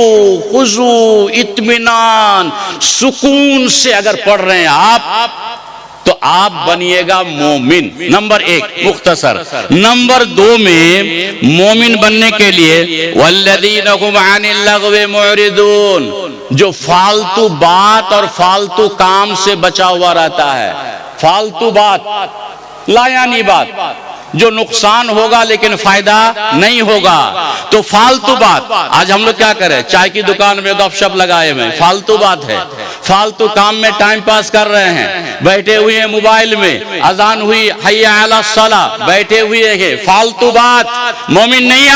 खुजू इत्मीनान सुकून से अगर पढ़ रहे हैं आप, तो आप बनिएगा मोमिन। नंबर 1 मुख्तसर। नंबर 2 में मोमिन बनने के लिए वल्लज़ीना हुम अनिल लग़्वी मुअरिदून, जो फालतू बात और फालतू काम से बचा हुआ रहता है। फालतू बात, लायानी बात, जो नुकसान होगा लेकिन फायदा नहीं होगा, तो फालतू बात। आज हम लोग क्या करें, चाय की दुकान में गपशप लगाए हुए, फालतू बात है। फालतू काम में टाइम पास कर रहे हैं, बैठे हुए हैं मोबाइल में, अजान हुई हय्या अला सला, बैठे हुए हैं, फालतू बात। मोमिन नहीं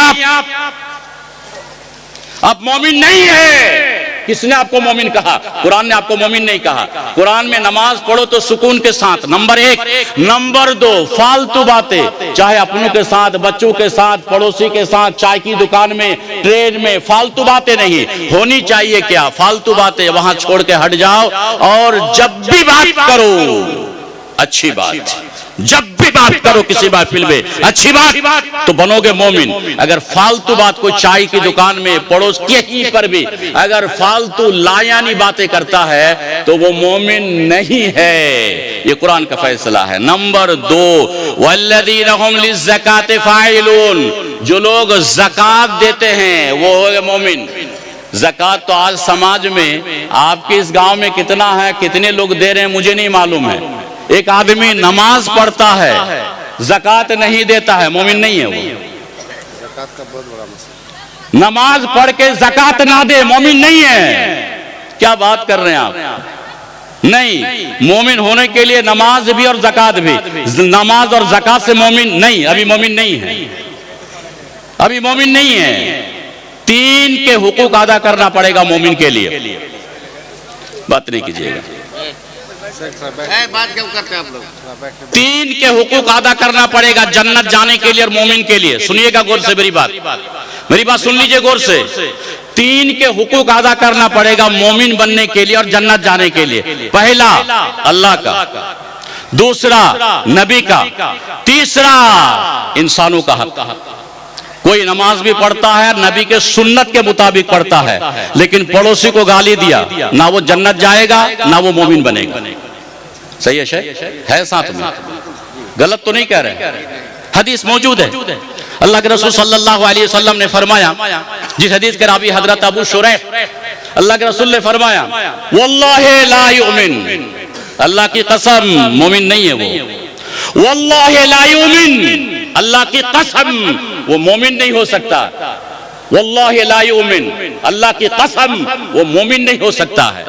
आप मोमिन नहीं है। किसने आपको मोमिन कहा? कुरान ने आपको मोमिन नहीं कहा। कुरान में नमाज पढ़ो तो सुकून के साथ, नंबर 1। नंबर 2, फालतू बातें, चाहे अपनों के साथ, बच्चों के साथ, पड़ोसी के साथ, चाय की दुकान में, ट्रेन में, फालतू बातें नहीं होनी चाहिए। क्या फालतू बातें वहां छोड़ के हट जाओ, और जब भी बात करो अच्छी बात, जब भी बात करो किसी महफिल में अच्छी बात, तो बनोगे मोमिन। अगर फालतू बात कोई चाय की दुकान में, पड़ोस कहीं पर भी अगर फालतू लायानी बातें करता है तो वो मोमिन नहीं है। ये कुरान का फैसला है। नंबर 2, वल्लज़ीना हुम लिज़्ज़काति फ़ाइलून, जो लोग ज़कात देते हैं वो है मोमिन। ज़कात तो आज समाज में आपके इस गांव में कितना है, कितने लोग दे रहे हैं मुझे नहीं मालूम है। एक आदमी नमाज पढ़ता है, ज़कात नहीं देता है, मोमिन नहीं है वो। ज़कात का बहुत बड़ा मसला। नमाज पढ़ के ज़कात ना दे, मोमिन नहीं है। क्या बात कर रहे हैं आप? नहीं, मोमिन होने के लिए नमाज भी और ज़कात भी। नमाज और ज़कात से मोमिन नहीं, अभी मोमिन नहीं है, अभी मोमिन नहीं है। 3 के हुकूक अदा करना पड़ेगा मोमिन के लिए। बात नहीं कीजिएगा, बात क्यों करते हैं आप लोग? 3 के हुकूक अदा करना पड़ेगा जन्नत जाने के लिए और मोमिन के लिए। सुनिएगा गौर से मेरी बात सुन लीजिए गौर से। 3 के हुकूक अदा करना पड़ेगा मोमिन बनने के लिए और जन्नत जाने के लिए। पहला अल्लाह का, दूसरा नबी का, तीसरा इंसानों का हक। कोई नमाज भी पढ़ता है, नबी के सुन्नत के मुताबिक पढ़ता है, लेकिन पड़ोसी को गाली दिया, ना वो जन्नत जाएगा ना वो मोमिन बनेगा। सही है साथ में, गलत तो नहीं कह रहे। हदीस मौजूद है, अल्लाह के रसूल सल्लल्लाहु अलैहि वसल्लम ने फरमाया, जिस हदीस के रावी हजरत अबू शुरैह, अल्लाह के रसूल ने फरमाया वल्लाहि ला युमिन, अल्लाह की कसम मोमिन नहीं है वो। वल्लाहि ला युमिन, अल्लाह की कसम वो मोमिन नहीं हो सकता। वल्लाहि ला युमिन, अल्लाह की कसम वो मोमिन नहीं हो सकता है।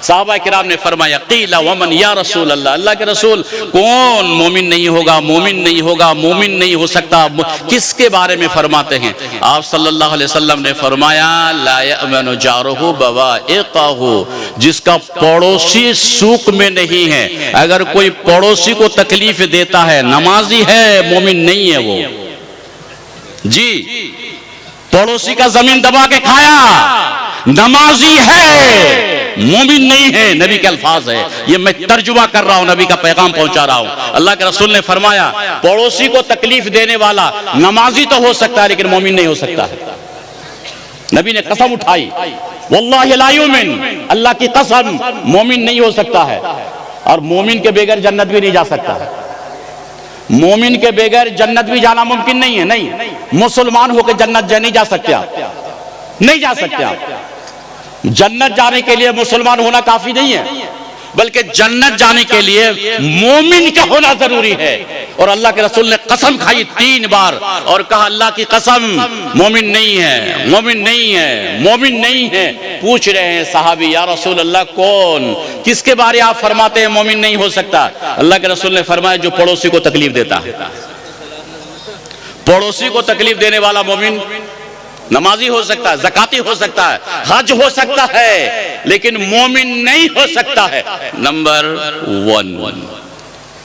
साहबा किराम ने फरमाया क़ीला वमन या रसूल अल्लाह, अल्लाह के रसूल कौन मोमिन नहीं होगा, मोमिन नहीं होगा, मोमिन नहीं हो सकता, किसके बारे में फरमाते हैं? आप सल्लल्लाहु अलैहि वसल्लम ने फरमाया ला यअमनु जारुहु बवाइक़हु, जिसका पड़ोसी सूख में नहीं है। अगर कोई पड़ोसी को तकलीफ देता है, नमाजी है, मोमिन नहीं है वो जी। पड़ोसी का जमीन दबा के खाया, नमाजी है, मोमिन नहीं है। नबी के अल्फाज है, ये मैं तर्जुमा कर रहा हूं, नबी का पैगाम पहुंचा रहा हूं। अल्लाह के रसूल ने फरमाया पड़ोसी को तकलीफ देने वाला नमाजी तो हो सकता है लेकिन मोमिन नहीं हो सकता है। नबी ने कसम उठाई वल्लाहि ला युमिन, अल्लाह की कसम मोमिन नहीं हो सकता है। और मोमिन के बगैर जन्नत भी नहीं जा सकता है। मोमिन के बगैर जन्नत भी जाना मुमकिन नहीं है। नहीं, मुसलमान होकर जन्नत नहीं जा सकते आप, नहीं जा सकते आप। जन्नत जाने के लिए मुसलमान होना काफी नहीं है, बल्कि जन्नत जाने के लिए मोमिन का होना जरूरी है। और अल्लाह के रसूल ने कसम खाई 3 बार और कहा अल्लाह की कसम मोमिन नहीं है, मोमिन नहीं है, मोमिन नहीं है। पूछ रहे हैं सहाबी या रसूल अल्लाह कौन, किसके बारे आप फरमाते हैं मोमिन नहीं हो सकता? अल्लाह के रसूल ने फरमाया जो पड़ोसी को तकलीफ देता है। पड़ोसी को तकलीफ देने वाला मोमिन नमाजी हो सकता है, ज़काती हो सकता है, हज हो सकता है, लेकिन मोमिन नहीं हो सकता है। नंबर 1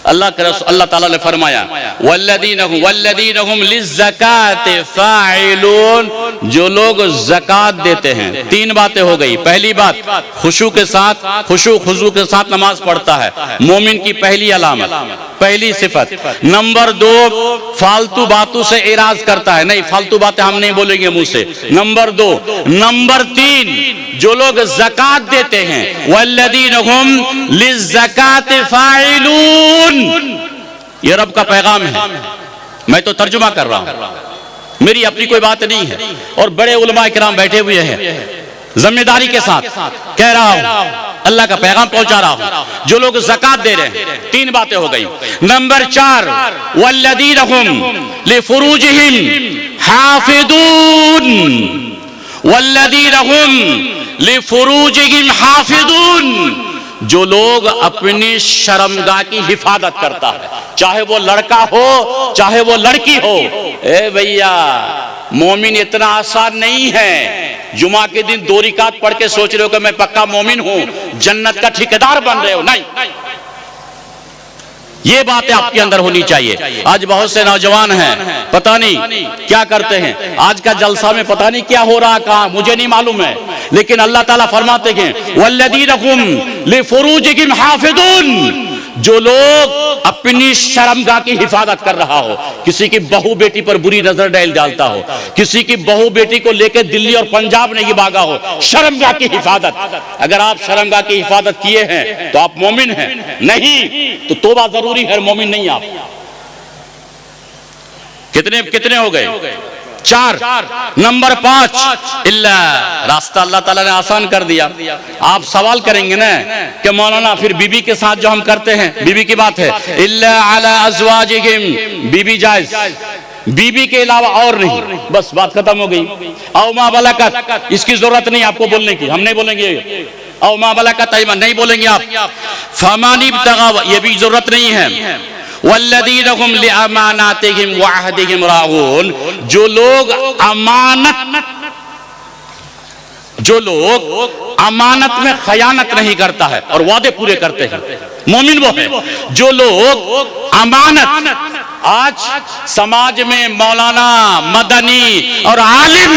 अल्लाह ताला ने फरमाया वल्लदीनहुम लिज़्ज़काति फ़ाइलून, जो लोग ज़कात देते हैं। तीन बातें हो गई। पहली बात, खुशू के साथ, खुशू के साथ नमाज पढ़ता है, मोमिन की पहली अलामत, पहली सिफत। नंबर दो, फालतू बातों से इराज करता है, नहीं फालतू बातें हम नहीं बोलेंगे मुंह से। नंबर दो। नंबर तीन, जो लोग ज़कात देते हैं, वल्लदीनहुम लिज़्ज़काति फ़ाइलून, ये रब का पैगाम है, मैं तो तर्जुमा कर रहा हूं, मेरी अपनी कोई बात नहीं है। और बड़े उलमा किराम बैठे हुए हैं, जिम्मेदारी के साथ कह रहा हूं, अल्लाह का पैगाम पहुंचा रहा हूं। जो लोग ज़कात दे रहे हैं, तीन बातें हो गई। नंबर चार, वल्लदीनहुम लिफुरूजिहिम हाफिदून, वल्लदीनहुम लिफुरूजिहिम हाफिदून, जो लोग अपनी शर्मगाह की हिफाजत करता है, चाहे वो लड़का हो चाहे वो लड़की हो। ए भैया, मोमिन इतना आसान नहीं है। जुमा के दिन 2 रिकात पढ़ के सोच रहे हो कि मैं पक्का मोमिन हूं, जन्नत का ठेकेदार बन रहे हो, नहीं। ये बातें आपके अंदर होनी चाहिए। आज बहुत से नौजवान हैं, पता नहीं क्या करते हैं, आज का जलसा में पता नहीं क्या हो रहा, कहां मुझे नहीं मालूम है, लेकिन अल्लाह ताला फरमाते हैं वल्लदीनहुम लिफुरूजिहिम हाफिदून, जो लोग अपनी शर्मगाह की हिफाजत कर रहा हो, किसी की बहू बेटी पर बुरी नजर डालता हो, किसी की बहू बेटी को लेकर दिल्ली और पंजाब नहीं भागा हो, शर्मगाह की हिफाजत। अगर आप शर्मगाह की हिफाजत किए हैं तो आप मोमिन हैं, नहीं तो तौबा जरूरी है, मोमिन नहीं आप। कितने हो गए? 4। नंबर 5, इल्ला, रास्ता अल्लाह ताला ने आसान कर दिया। आप सवाल करेंगे ना कि मौलाना फिर बीबी के साथ जो हम करते हैं, बीबी की बात है, इल्ला अला अज़वाजिहिम, बीबी जायज, बीबी के अलावा और नहीं, बस बात खत्म हो गई। औ मा बलकत, इसकी जरूरत नहीं आपको बोलने की, हम नहीं बोलेंगे। औ मा बलकत ऐमान, नहीं बोलेंगे आप। फमानी इब्तगा, ये भी जरूरत नहीं है। वल्लदीनहुम लिअमानातिहिम वअहदिहिम राऊन, जो लोग अमानत में खयानत नहीं करता है और वादे पूरे करते हैं, मोमिन वो है। जो लोग अमानत, आज समाज में मौलाना, मदनी और आलिम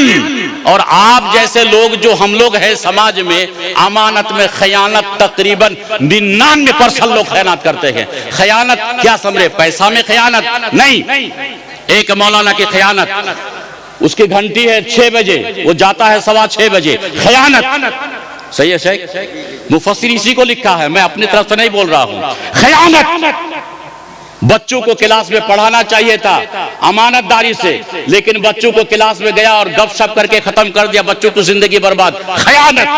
और आप जैसे लोग, जो हम लोग हैं समाज में, अमानत में खयानत तकरीबन 99% लोग खयानत करते हैं। खयानत क्या समझे? पैसा में खयानत नहीं। एक मौलाना की खयानत, उसकी घंटी है 6 बजे, वो जाता है 6:15 बजे, खयानत। सही है शेख? मुफस्सिर इसी को लिखा है, मैं अपनी तरफ से नहीं बोल रहा हूं। खयानत। बच्चों को क्लास में पढ़ाना चाहिए था अमानतदारी से, लेकिन बच्चों को क्लास में गया और गपशप करके खत्म कर दिया, बच्चों की जिंदगी बर्बाद। खयानत।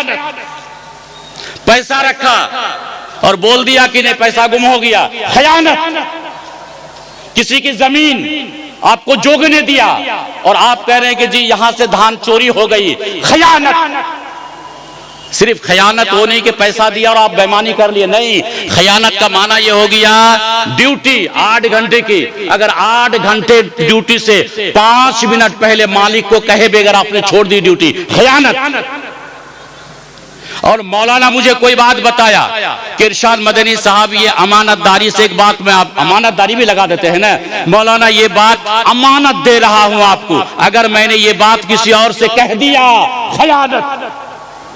पैसा रखा और बोल दिया कि नहीं पैसा गुम हो गया, खयानत। किसी की जमीन आपको जोगने दिया और आप कह रहे हैं कि जी यहां से धान चोरी हो गई, खयानत। सिर्फ खयानत वो नहीं कि पैसा दिया और आप बेईमानी कर लिए, नहीं। खयानत का माना ये हो गया ड्यूटी 8 घंटे की, अगर 8 घंटे ड्यूटी से 5 मिनट पहले मालिक को कहे बगैर आपने छोड़ दी ड्यूटी, खयानत। और मौलाना मुझे कोई बात बताया कि इरशाद मदनी साहब, ये अमानतदारी से एक बात में, आप अमानतदारी भी लगा देते हैं ना, मौलाना ये बात अमानत दे रहा हूं आपको, अगर मैंने ये बात किसी और से कह दिया, खयानत।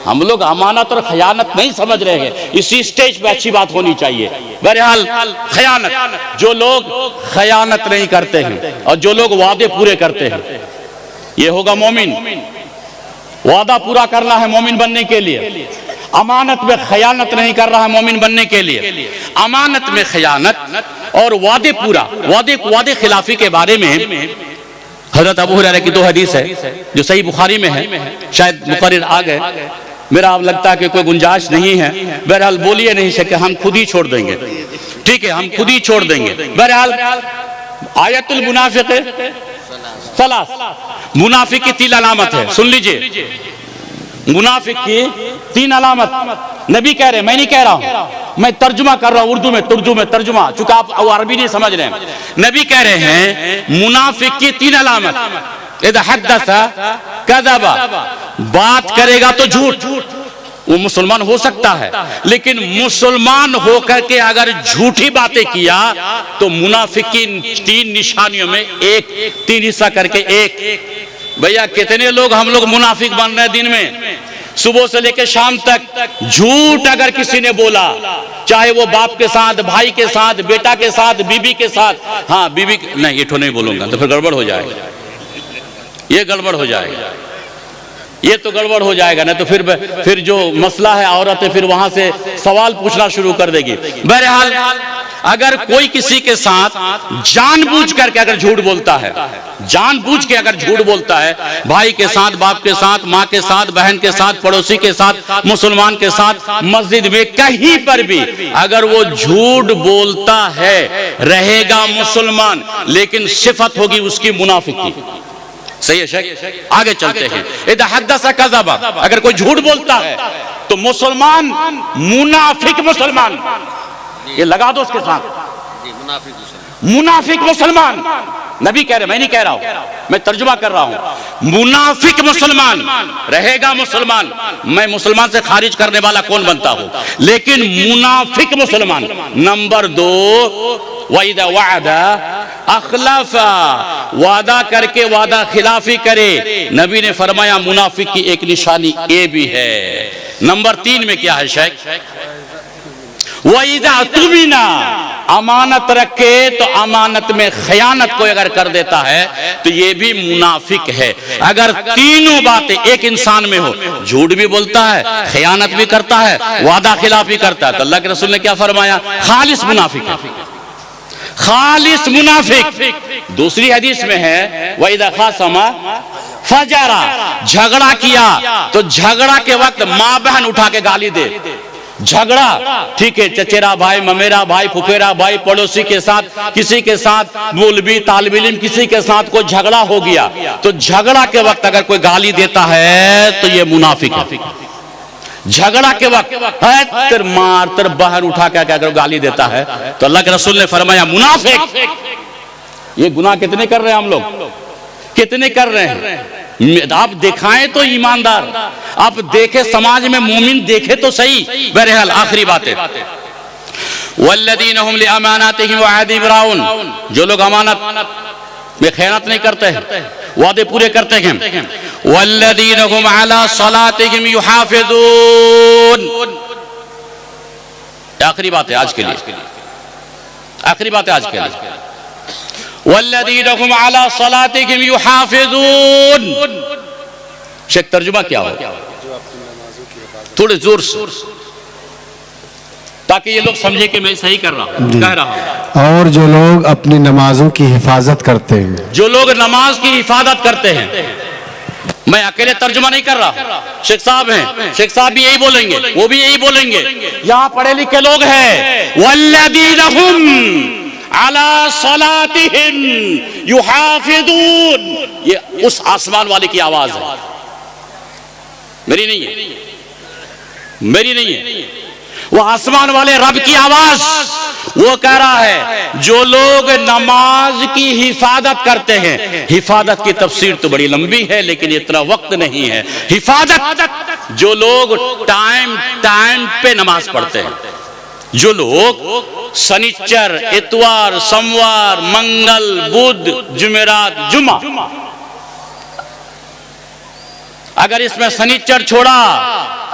हम लोग अमानत और खयानत नहीं समझ रहे हैं, इसी स्टेज पे अच्छी बात होनी चाहिए। बहरहाल खयानत, जो लोग खयानत नहीं करते हैं और जो लोग वादे पूरे करते हैं, ये होगा मोमिन। वादा पूरा करना है मोमिन बनने के लिए, अमानत में खयानत नहीं कर रहा है मोमिन बनने के लिए। अमानत में खयानत और वादे पूरा, वादे खिलाफी के बारे में हजरत अबू हुरैरा की 2 हदीस है जो सही बुखारी में है, शायद मुकर्रिर आ गए, मेरा अब लगता है कि कोई गुंजाइश नहीं है। बहरहाल बोलिए नहीं सके, हम खुद ही छोड़ देंगे, ठीक है, हम खुद ही छोड़ देंगे। बहरहाल आयतुल मुनाफिक सलास, मुनाफिक की 3 अलामत है, सुन लीजिए। मुनाफिक की 3 अलामत नबी कह रहे हैं, मैं नहीं कह रहा हूं, मैं तर्जुमा कर रहा हूं उर्दू में तर्जुमा, चूंकि आप अरबी नहीं समझ रहे हैं। नबी कह रहे हैं मुनाफिक की 3 अलामत, इज़ा हद्दसा कज़बा, बात करेगा तो झूठ, वो मुसलमान हो सकता है, लेकिन मुसलमान होकर के अगर झूठी बातें किया तो मुनाफिक की 3 निशानियों में एक 3 हिस्सा करके एक। भैया कितने लोग हम लोग मुनाफिक बन रहे हैं दिन में, सुबह से लेकर शाम तक झूठ अगर किसी ने बोला, चाहे वो बाप के साथ, भाई के साथ, बेटा के साथ, बीबी के साथ, हाँ बीबी नहीं ये तो नहीं बोलूंगा तो फिर गड़बड़ हो जाएगा, ये गड़बड़ हो जाएगा, ये तो गड़बड़ हो जाएगा ना, तो फिर जो मसला है औरतें फिर वहां से सवाल पूछना शुरू कर देगी। बहरहाल अगर कोई किसी के साथ जानबूझ करके अगर झूठ बोलता है, जानबूझ के अगर झूठ बोलता है, भाई के साथ, बाप के साथ, माँ के साथ, बहन के साथ, पड़ोसी के साथ, मुसलमान के साथ, मस्जिद में कहीं पर भी अगर वो झूठ बोलता है, रहेगा मुसलमान, लेकिन सिफत होगी उसकी मुनाफिक की। सही है शेख, आगे चलते हैं। इदा हद्दसा कज़बा, अगर कोई झूठ बोलता है तो मुसलमान, मुनाफिक मुसलमान, ये लगा दो उसके साथ, मुनाफिक मुसलमान। नबी कह रहे, मैं नहीं कह रहा हूं, मैं तर्जुमा कर रहा हूं। मुनाफिक मुसलमान रहेगा मुसलमान, मैं मुसलमान से खारिज करने वाला कौन बनता हूं, लेकिन मुनाफिक मुसलमान। नंबर 2, वइदा वादा अखलाफा, वादा करके वादा खिलाफी करे। नबी ने फरमाया मुनाफिक की एक निशानी ये भी है। नंबर 3 में क्या है शेख, वइदा तुमिना, अमानत रखे तो अमानत में खयानत को अगर कर देता है तो ये भी मुनाफिक है। अगर तीनों बातें एक इंसान में हो, झूठ भी बोलता है, खयानत भी करता है, वादा खिलाफ भी करता है, तो अल्लाह के रसूल ने क्या फरमाया, खालिस मुनाफिक है, खालिस मुनाफिक। दूसरी हदीस में है वइदा खासमा फजरा, झगड़ा किया तो झगड़ा के वक्त माँ बहन उठा के गाली दे। झगड़ा ठीक है, चचेरा भाई, ममेरा भाई, फुफेरा भाई, पड़ोसी के साथ, किसी के साथ, मौलवी, तालिब इल्म, किसी के साथ कोई झगड़ा हो गया तो झगड़ा के वक्त अगर कोई गाली देता है तो ये मुनाफिक है। झगड़ा के वक्त है तेर मार, तेर बहन उठा के अगर गाली देता है तो अल्लाह के रसूल ने फरमाया मुनाफिक। ये गुनाह कितने कर रहे हैं हम लोग, कितने कर रहे हैं। आप दिखाएं तो ईमानदार, आप देखे समाज में मोमिन देखे तो सही। बहरहाल आखिरी बात है, वल्लदीन हुम लिअमानातिहिम व अहदिहिम राऊन, जो लोग अमानत में खयानत नहीं करते हैं, वादे पूरे करते हैं। वल्लदीन हुम अला सलातिहिम युहाफिज़ून, आखिरी बात है आज के लिए, आखिरी बात है आज के लिए। वल्लदीन हुम अला सलातिहिम युहाफिज़ून, शेख तर्जुमा क्या हो, थोड़े जोर से, ताकि ये लोग समझे कि मैं सही कर रहा हूं, कह रहा हूं। और जो लोग अपनी नमाजों की हिफाजत करते हैं, जो लोग नमाज की हिफाजत करते हैं, मैं अकेले तर्जुमा नहीं कर रहा, शेख साहब हैं, शेख साहब भी यही बोलेंगे, वो भी यही बोलेंगे, यहाँ पढ़े लिखे लोग हैं। वल्लदीन हुम अला सलातिहिम युहाफिज़ून, ये उस आसमान वाले की आवाज है, मेरी नहीं है, मेरी नहीं है, वो आसमान वाले रब की आवाज। वो कह रहा है जो लोग नमाज की हिफाजत करते हैं, हिफाजत की तफसीर तो बड़ी लंबी है लेकिन इतना वक्त नहीं है। हिफाजत, जो लोग टाइम टाइम पे नमाज पढ़ते हैं, जो लोग शनिचर, इतवार, सोमवार, मंगल, बुध, जुमेरात, जुमा, अगर इसमें शनिचर छोड़ा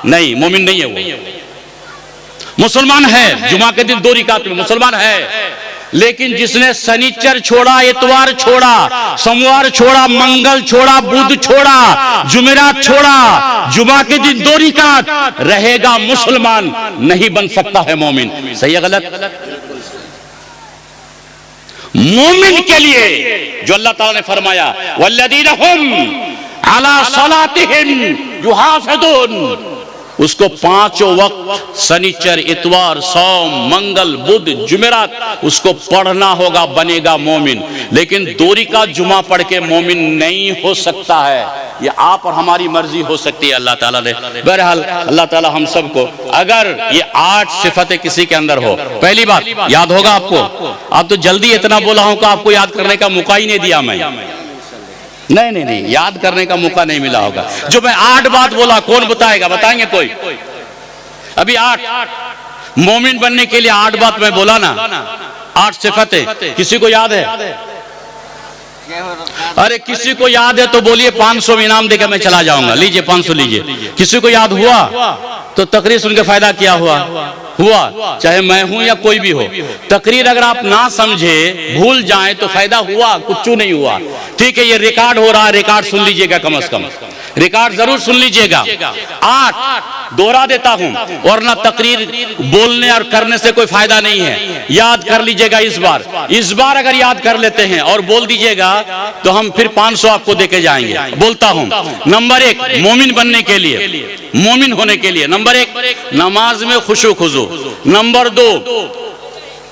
नहीं, मोमिन नहीं है वो, मुसलमान है, जुमा के दिन 2 रिकात में मुसलमान है, लेकिन जिसने शनिचर छोड़ा, इतवार छोड़ा, सोमवार छोड़ा, मंगल छोड़ा, बुध छोड़ा, जुमेरात छोड़ा, जुमा के दिन 2 रिकात, रहेगा मुसलमान, नहीं बन सकता है मोमिन। सही है गलत? मोमिन के लिए जो अल्लाह ताला ने फरमाया वल्लदीना हुम अला सलातिहिम युहाफिज़ून, उसको 5 वक्त शनिचर, इतवार, सोम, मंगल, बुध, जुमेरात उसको पढ़ना होगा, बनेगा मोमिन। लेकिन 2 रिकात जुमा पढ़ के मोमिन नहीं हो सकता है, ये आप और हमारी मर्जी हो सकती है अल्लाह ताला ने। बहरहाल अल्लाह ताला हम सबको, अगर ये 8 सिफतें किसी के अंदर हो, पहली बात याद होगा आपको, आप तो जल्दी इतना बोला हूं कि आपको याद करने का मौका ही नहीं दिया मैं, नहीं, याद करने का मौका नहीं मिला होगा। जो मैं 8 बात बोला, कौन बताएगा, बताएंगे कोई? अभी 8 मोमिन बनने के लिए 8 बात मैं बोला ना, 8 सिफतें। किसी को याद है? अरे किसी को याद है तो बोलिए, 500 इनाम देकर मैं चला जाऊंगा। लीजिए 500 लीजिए। किसी को याद हुआ तो तकरीर सुन के फायदा क्या हुआ? चाहे मैं हूं या कोई भी हो। तकरीर अगर आप ना समझे, भूल जाएं तो फायदा हुआ, कुछ नहीं हुआ। ठीक है, ये रिकॉर्ड हो रहा है, रिकॉर्ड सुन लीजिएगा, कम से कम रिकॉर्ड जरूर सुन लीजिएगा। 8 दोहरा देता हूं, वरना तकरीर बोलने और करने से कोई फायदा नहीं है। याद कर लीजिएगा इस बार अगर याद कर लेते हैं और बोल दीजिएगा तो हम फिर 500 आपको देके जाएंगे। बोलता हूं, नंबर 1 मोमिन बनने के लिए, मोमिन होने के लिए, नंबर 1 नमाज में खुशू खुजू, नंबर 2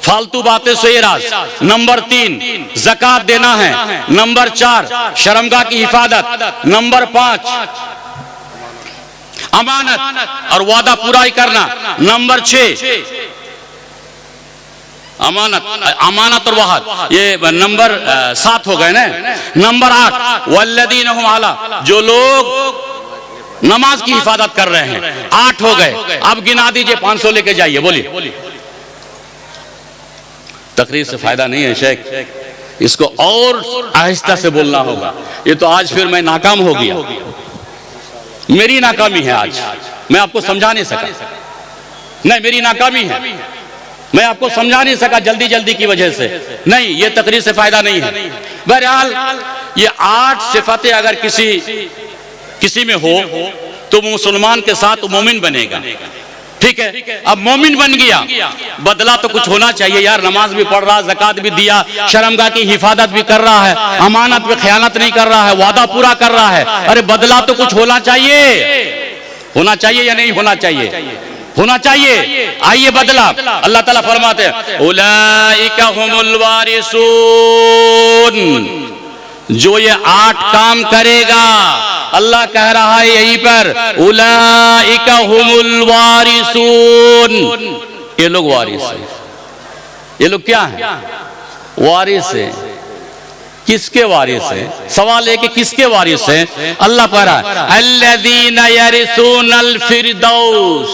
फालतू बातें से एराज, नंबर 3 ज़कात देना है, नंबर 4 शर्मगाह की हिफाजत, नंबर 5 अमानत और वादा पूरा ही करना, नंबर 6 अमानत और वहाद, ये नंबर 7 हो गए ना। नंबर 8 वल्लदीन हुम अला, जो लोग नमाज की हिफाजत कर रहे हैं। 8 हो गए। अब गिना दीजिए, 500 लेके जाइए। बोलिए। तकरीर से फायदा नहीं है शेख, इसको और आहिस्ता से बोलना होगा। ये तो आज फिर मैं नाकाम हो गया, मेरी नाकामी है आज, मैं आपको समझा नहीं सका। नहीं, मेरी नाकामी है, मैं आपको समझा नहीं सका जल्दी की वजह से। नहीं, ये तकरीर से फायदा नहीं है। बहरहाल ये 8 सिफतें अगर किसी में हो तो मुसलमान के साथ मोमिन बनेगा। ठीक है, अब मोमिन बन गया, बदला तो कुछ होना चाहिए यार। नमाज भी पढ़ रहा, ज़कात भी दिया, शर्मगाह की हिफाजत भी कर रहा है, अमानत पे खयानत नहीं कर रहा है, वादा पूरा कर रहा है। अरे बदला तो कुछ होना चाहिए। होना चाहिए या नहीं होना चाहिए? होना चाहिए। आइए बदला। अल्लाह ताला फरमाते हैं उलाइका हुमुल वारिसून, जो ये 8 काम करेगा, अल्लाह कह रहा है यहीं पर उलाइका हुमुल वारिसून, ये लोग वारिस हैं। ये लोग क्या हैं? वारिस हैं। किसके वारिस हैं? सवाल है कि किसके वारिस हैं? अल्लाह पर अल्लज़ीना यरिसूनल फिरदौस,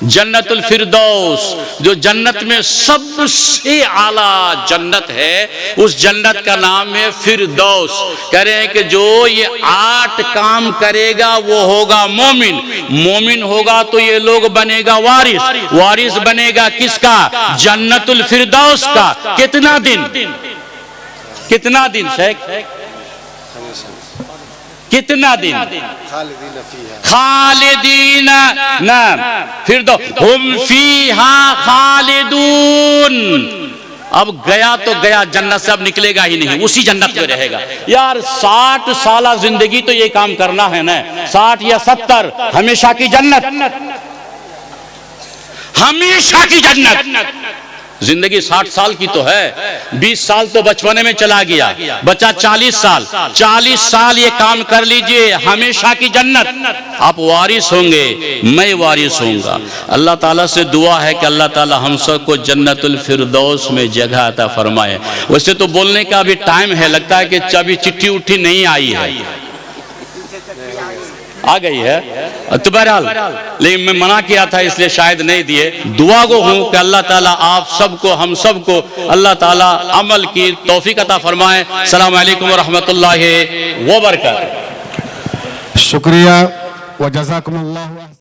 जन्नतुल फिरदौस, जो जन्नत में सबसे आला जन्नत है, उस जन्नत का नाम है फिरदौस। कह रहे हैं कि जो ये 8 काम करेगा वो होगा मोमिन। मोमिन होगा तो ये लोग बनेगा वारिस। वारिस बनेगा किसका? जन्नतुल फिरदौस का। कितना दिन शेख? कितना दिन? खालिदीन नाम फिर दो हुम फीहा खालिदून। अब गया तो गया, जन्नत से अब निकलेगा ही नहीं, उसी जन्नत में रहेगा। यार 60 साल जिंदगी तो ये काम करना है ना, 60 या 70, हमेशा की जन्नत, हमेशा की जन्नत। जिंदगी 60 साल की तो है, 20 साल तो बचपने में चला गया, बचा 40 साल। 40 साल ये काम कर लीजिए, हमेशा की जन्नत। आप वारिस होंगे, मैं वारिस होऊंगा। अल्लाह ताला से दुआ है कि अल्लाह ताला हम सबको जन्नतुल फिरदौस में जगह अता फरमाए। वैसे तो बोलने का अभी टाइम है, लगता है कि अभी चिट्ठी उठी नहीं आई है, आ गई है तो बहरहाल, लेकिन मैं मना किया था इसलिए शायद नहीं दिए। दुआ को हूं कि अल्लाह ताला आप सबको, हम सबको अल्लाह ताला अमल की तौफीक अता फरमाए। अस्सलामु अलैकुम व रहमतुल्लाहि व बरकातहू। शुक्रिया व जज़ाकुमुल्लाह।